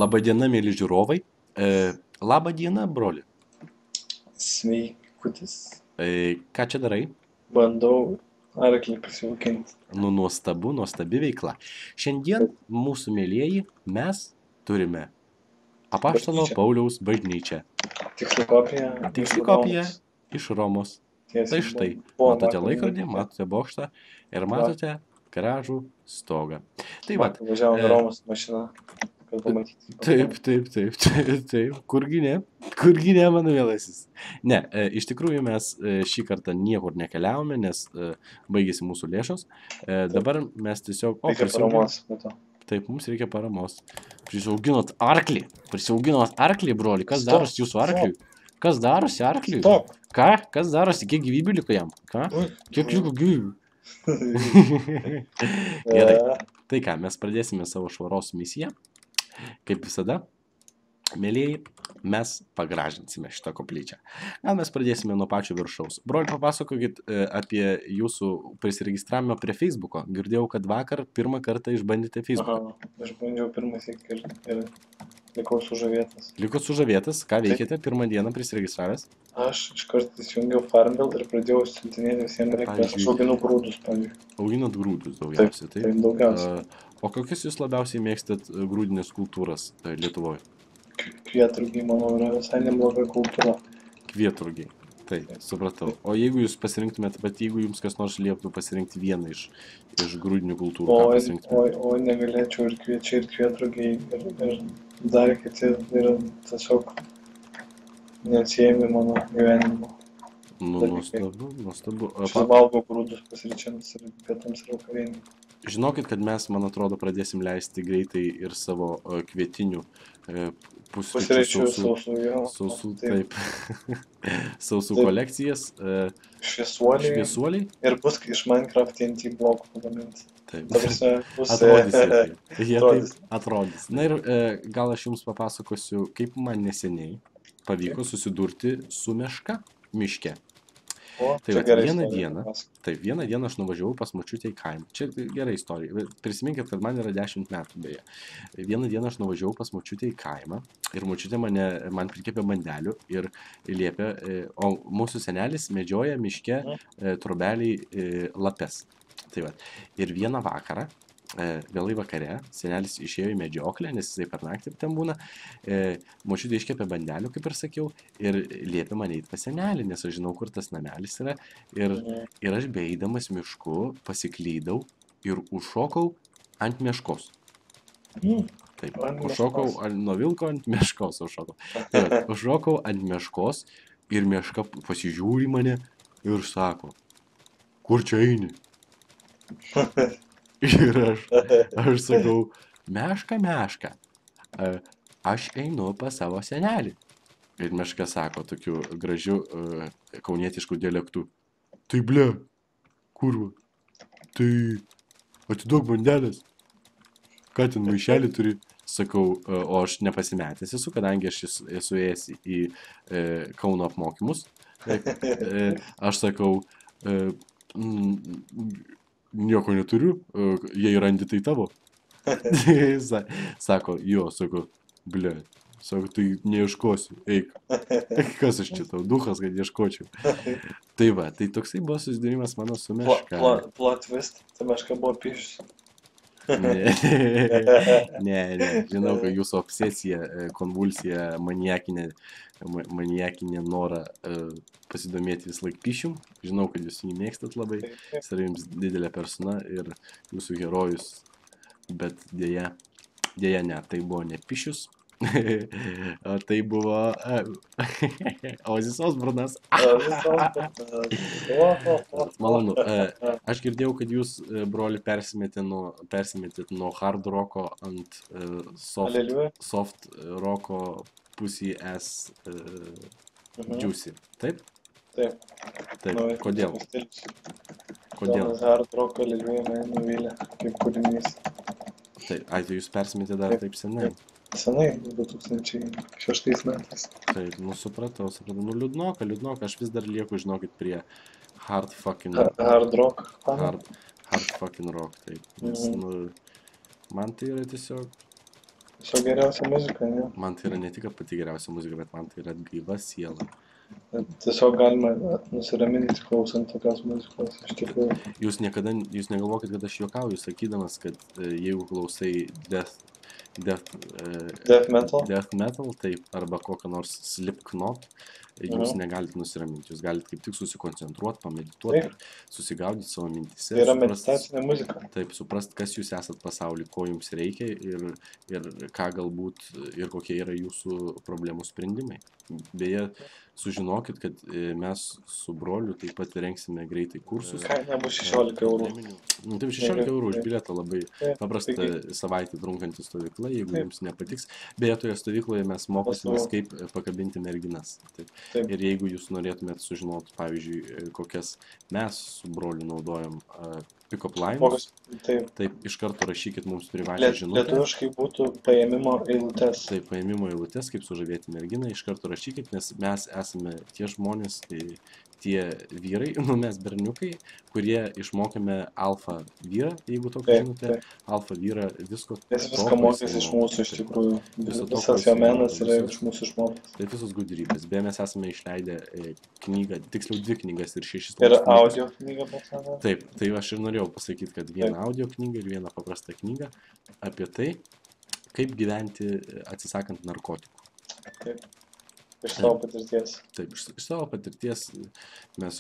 Labadiena, mėly žiūrovai. Labadiena, broli. Sveikutis. Ką čia darai? Bandau arklį prisijaukinti. Nuostabi veikla. Šiandien mūsų mėlieji mes turime Apaštalo Pauliaus bažnyčią. Tiksli kopija iš Romos. Tai štai, matote laikrodį, matote bokštą ir matote gražų stogą. Tai va. Važiavom Romos mašiną. Taip. Kurgi ne, mano vėlasis. Ne, iš tikrųjų mes šį kartą niekur nekeliavome, nes baigėsi mūsų lėšos. Dabar mes tiesiog... Taip, mums reikia paramos. Prisauginot arklį, broli. Kas darosi jūsų arkliui? Kas darosi arkliui? Ką? Kas darosi? Kiek gyvybių liko jam? Ką? Kiek liko gyvybių? Gerai. Tai ką, mes pradėsime savo švaros misiją. Kaip visada, mėlieji, mes pagražinsime šitą koplyčią. Gal mes pradėsime nuo pačio viršaus. Broli, papasakokit apie jūsų prisiregistravimą prie Facebooko. Girdėjau, kad vakar pirmą kartą išbandėte Facebooką. Aš bandžiau pirmą sykį ir likau sužavėtas. Likot sužavėtas? Ką veikėte pirmą dieną prisiregistravęs? Aš iškart įsijungiau Farmville ir pradėjau siuntinėti visiems reikmės. Aš auginu grūdus, pavyzdžiui. Auginat grūdus daugiausiai, taip? Taip, daugiausiai. O kokius jūs labiausiai mėgstat grūdinės kultūras Lietuvoje? Kvietrugiai, manau, yra visai nebloga kultūra. Kvietrugiai, taip, supratau. O jeigu jūs pasirinktumėt, bet jeigu jums kas nors lieptų pasirinkti vieną iš grūdinių kultūrų, ką pasirinktumėt? O negalėčiau ir kviečiai, ir kvietrugiai, ir dar kiti yra tiesiog neatsiejami mano gyvenimo. Nuostabu. Aš valgau grūdus pusryčiams ir pietums ir vakarienei. Žinokit, kad mes, man atrodo, pradėsim leisti greitai ir savo kvietinių pusryčių sausų kolekcijas. Šviesuoliai. Ir bus iš Minecraft TNT blokų pagaminti. Taip. Atrodys. Na ir gal aš jums papasakosiu, kaip man neseniai pavyko susidurti su meška miške. Tai vieną dieną aš nuvažiavau pas močiutę į kaimą. Čia gera istorija. Prisiminkit, kad man yra 10 metų beje. Vieną dieną aš nuvažiavau pas močiutę į kaimą ir močiutė man prikepė bandelių ir liepė, o mūsų senelis medžioja miške trobeliai lapes. Tai va. Ir vieną vakarą, vėlai vakare, senelis išėjo į medžioklę, nes jisai per naktį ten būna, močiutė iškepė bandelių, kaip ir sakiau, ir liepė man eiti pas senelį, nes aš žinau, kur tas namelis yra, ir aš beeidamas mišku pasiklydau ir užšokau ant meškos. Taip, užšokau nuo vilko ant meškos užšokau. Taip, užšokau ant meškos ir meška pasižiūri mane ir sako, kur čia eini? Ir aš sakau, meška, aš einu pas savo senelį. Ir meška sako tokiu gražiu kaunietišku dialektu. Tai ble, kurva, tai atiduok bandelės. Ką ten maišelį turi? Sakau, o aš nepasimetęs esu, kadangi aš esu ėjęs į Kauno apmokymus. Aš sakau, nieko neturiu, jei randi tai tavo. Sako, ble, sako, tai neieškosiu, eik. Kas aš čia tau, duchas, kad ieškočiau. Tai va, tai toksai buvo susidūrimas mano su meška. Plot twist, ta meška buvo pišus. Ne, žinau, kad jūsų obsesija, konvulsija, maniakinė nora pasidomėti vis laik pišium. Žinau, kad jūs jį mėgstat labai, jis yra jums didelė persona ir jūsų herojus, bet dėja ne, tai buvo ne pišius, o tai buvo Ozis Osbornas. Malonu. Aš girdėjau, kad jūs, broli, persimetėt nuo hard roko ant soft roko pusį juicy. Taip? Taip. Kodėl? Hard roko Aleliuja mane nuvylė kaip kūrinys. Taip, tai jūs persimetėte dar taip senai. senai, 2006 metais. Taip, nu supratau. Nu liūdnoka, aš vis dar lieku, žinokit, prie hard fucking Hard rock fanų. hard fucking rock, taip. Nes, nu, man tai yra tiesiog, Tiesiog geriausia muzika, ne? man tai yra ne tik pati geriausia muzika, bet man tai yra atgaiva siela. Tiesiog galima nusiraminti klausant tokios muzikos, iš tikrųjų. Jūs negalvokit, kad aš juokauju, sakydamas, kad jeigu klausai death metal, taip, arba kokią nors Slipknot, jūs negalite nusiraminti, jūs galite kaip tik susikoncentruoti, pamedituoti, susigaudyti savo mintise. Tai yra meditacinė muzika. Taip, suprast, kas jūs esat pasaulyje, ko jums reikia ir ką galbūt ir kokie yra jūsų problemų sprendimai. Beje, sužinokit, kad mes su broliu taip pat rengsime greitai kursus. Kaina bus 16 eurų. Taip, 16 eurų už bilietą, labai paprasta savaitę trunkantį stovykla, jeigu jums nepatiks. Beje, toje stovykloje mes mokysimės, kaip pakabinti merginas. Taip. Ir jeigu jūs norėtumėt sužinoti, pavyzdžiui, kokias mes su broliu naudojam pick-up lines, taip, iš karto rašykit mums privačią žinutę. Lietuviškai būtų paėmimo eilutės. Taip, paėmimo eilutės, kaip sužavėti merginą, iš karto rašykit, nes mes esame tie žmonės, tie vyrai, mes berniukai, kurie išmokėme alfa vyrą, jeigu tokia žinutė, alfa vyrą visko. Jis viską mokės iš mūsų iš tikrųjų. Visas jo menas yra iš mūsų išmokęs. Tai visos gudrybės. Beje, mes esame išleidę knygą, tiksliau 2 knygas ir 6 ir audio knygą pasakė. Taip, tai aš ir norėjau pasakyti, kad vieną audio knygą ir vieną paprastą knygą apie tai, kaip gyventi atsisakant narkotikų. Taip. Iš savo patirties. Taip, iš savo patirties mes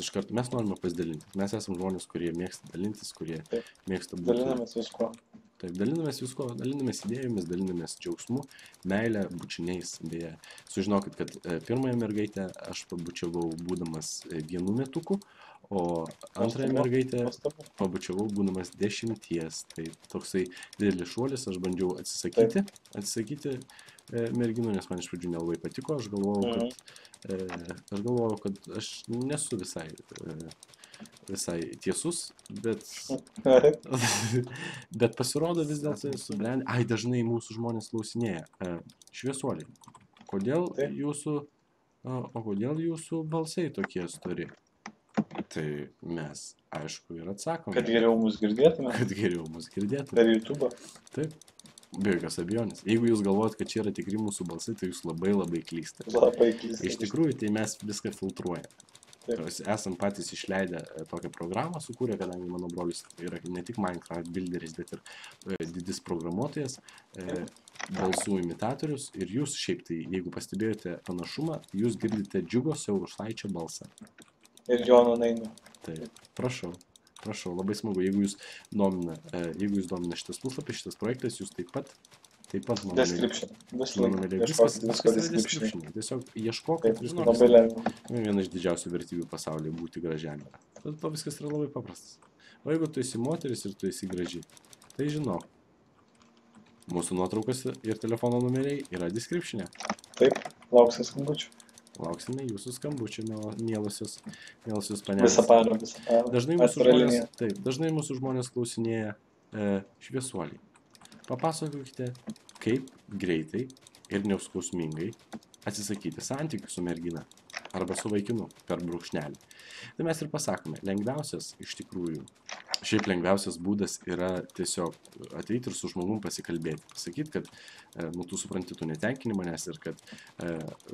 norime pasidalinti. Mes esame žmonės, kurie mėgsta dalintis, kurie mėgsta būti. Dalinamės visko. Taip, dalinamės visko, dalinamės idėjomis, dalinamės džiaugsmu, meilę, bučiniais. Beje, sužinokit, kad pirmąją mergaitę aš pabučiavau būdamas 1 metukų, o antrąją mergaitę pabučiavau būdamas 10. Tai toksai didelis šuolis, aš bandžiau atsisakyti merginų, nes man iš pradžių nelabai patiko, aš galvojau, kad aš nesu visai tiesus, bet pasirodo vis dėlto subrendė. Dažnai mūsų žmonės klausinėja, šviesuoliai, kodėl jūsų balsai tokie stori? Tai mes, aišku, ir atsakom. Kad geriau mus girdėtume. Per YouTube. Taip. Be jokios abejonės. Jeigu jūs galvojat, kad čia yra tikri mūsų balsai, tai jūs labai klystate. Iš tikrųjų, tai mes viską filtruojame. Esam patys išleidę tokią programą, sukūrė, kadangi mano brolis yra ne tik Minecraft builderis, bet ir didis programuotojas, balsų imitatorius. Ir jūs šiaip tai, jeigu pastebėjote panašumą, jūs girdite Džiugo Siaurusaičio balsą. Ir Jono Nainio. Taip, prašau, labai smagu. Jeigu jūs domina šitas puslapis, šitas projektas, jūs taip pat Description. Viskas yra description. Tiesiog ieškok, kad jūs viena iš didžiausių vertybių pasaulyje būti gražiam. To viskas yra labai paprastas. O jeigu tu esi moteris ir tu esi graži, tai žinok, mūsų nuotraukas ir telefono numeriai yra description'e. Taip, lauksime skambučių. Lauksime jūsų skambučių, mielosios panelės. Visą parą. Dažnai mūsų žmonės klausinėja šviesuoliai. Papasakokite, kaip greitai ir neuskausmingai atsisakyti santykių su mergina arba su vaikinu per brūkšnelį. Tai mes ir pasakome, lengviausias būdas yra tiesiog ateiti ir su žmogum pasikalbėti. Pasakyti, kad tu supranti, tu netenkini manęs ir kad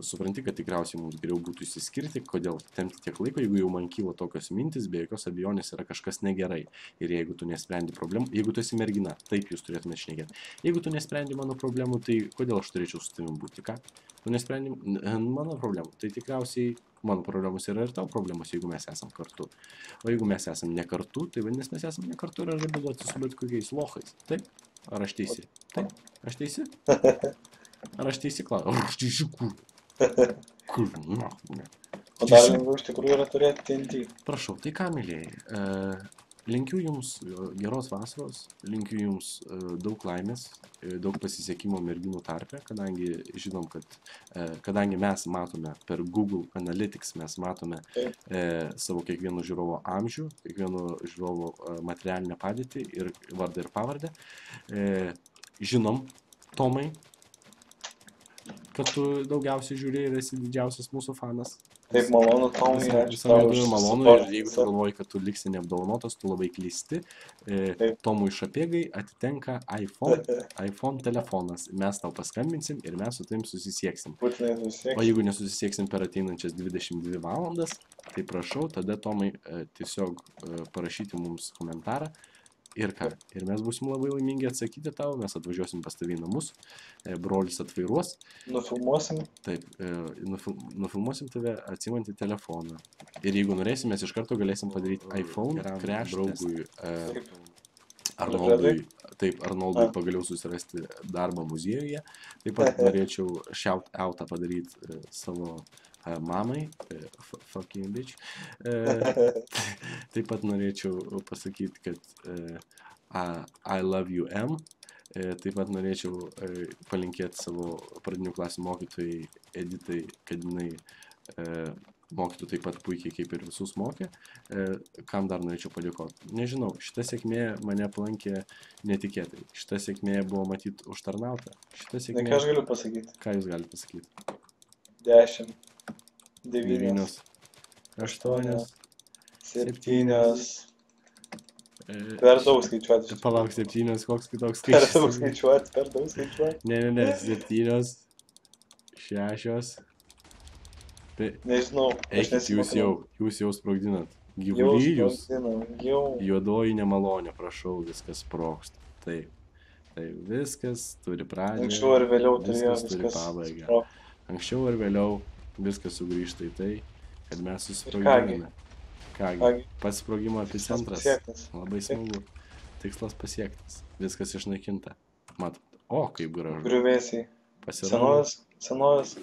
supranti, kad tikriausiai mums geriau būtų išsiskirti, kodėl tempti tiek laiko, jeigu jau man kyla tokios mintis, be jokios abejonės yra kažkas negerai. Ir jeigu tu nesprendi problemų, jeigu tu esi mergina, taip jūs turėtume šnekėti. Jeigu tu nesprendi mano problemų, tai kodėl aš turėčiau su tavim būti, ką? Tu nesprendi mano problemų, tai tikriausiai mano problemos yra ir tavo problemos, jeigu mes esam kartu. O jeigu mes esam ne kartu, tai vadinasi, mes esam ne kartu ir aš žabiluoti su bet kokiais lochais. Taip? Ar aš teisi? Taip? Aš teisi? Ar aš teisi, Klaus? Ar aš teisi kur? Kur? Ne. O dar lengviau iš tikrųjų yra turėti TNT. Prašau, tai ką, mėlėjai? Linkiu jums geros vasaros, linkiu jums daug laimės, daug pasisekimo merginų tarpe, kadangi žinom, kadangi mes matome per Google Analytics, mes matome savo kiekvieno žiūrovo amžių, kiekvieno žiūrovo materialinę padėtį ir vardą ir pavardę. Žinom, Tomai, kad tu daugiausiai žiūri ir esi didžiausias mūsų fanas. Taip malonu, Tomai, Visą ačiū tau lietuvį už malonu ir jeigu tu galvoji, kad tu liksi neapdovanotas, tu labai klysti. Tomui Šapėgai atitenka iPhone telefonas. Mes tau paskambinsim ir mes su tavim susisieksim. Būtinai O susisieksim. jeigu nesusisieksim per ateinančias 22 valandas, tai prašau tada Tomai tiesiog parašyti mums komentarą. Ir ką? Ir mes būsim labai laimingi atsakyti tau, mes atvažiuosim pas tavį į namus, brolis atvairuos. Nufilmuosim. Taip, nufilmuosim tave atsimantį telefoną. Ir jeigu norėsim, mes iš karto galėsim padaryti iPhone crash draugui Arnoldui. Taip, Arnoldui pagaliau susirasti darbą muziejuje. Taip pat norėčiau shout outą padaryti savo mamai, fucking bitch. Taip pat norėčiau pasakyti, kad I love you, M. Taip pat norėčiau palinkėti savo pradinių klasių mokytojai Editai, kad jinai mokytų taip pat puikiai, kaip ir visus mokė. Kam dar norėčiau padėkoti? Nežinau, šita sėkmė mane aplankė netikėtai. Šita sėkmė buvo matyti užtarnauta. Šita sėkmė... Ką aš galiu pasakyti? Ką jūs galite pasakyti? 10, 9, 8, 7. Per daug skaičiuoti. Palauk, 7, koks kitoks Per skaičius? daug skaičiuoti, per daug skaičiuoti. Ne, 7, 6. Nežinau. Eikit, jūs jau sprogdinat. Gyvulį jūs. Jau. Juodoji nemalonė, prašau, viskas sprogsta. Taip, viskas turi pradžią. Anksčiau ar vėliau turėjo turi pabaigą. sprogti. Anksčiau ar vėliau viskas sugrįžta į tai, kad mes susprogdiname. Kągi, pats sprogimo epicentras. Labai smagu. Tikslas pasiektas. Viskas išnaikinta. Matot, kaip gražu. Griuvėsiai. Pasirodo. Senovės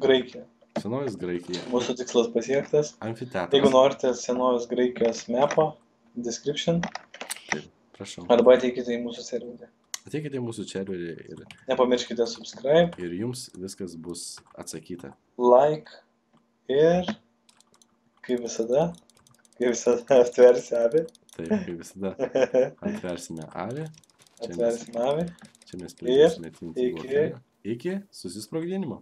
Graikija. Senovės Graikija. Mūsų tikslas pasiektas. Amfiteatras. Jeigu norite senovės Graikijos mapą, description, Taip, prašau. arba ateikite į mūsų serverį. Ateikite į mūsų serverį Nepamirškite subscribe, ir jums viskas bus atsakyta. like ir, kaip visada atversi avį. Taip, kaip visada atversime avį. Atversime avį. Čia mes pradėsime tinti iki- blokelę. Iki susisprogdinimo.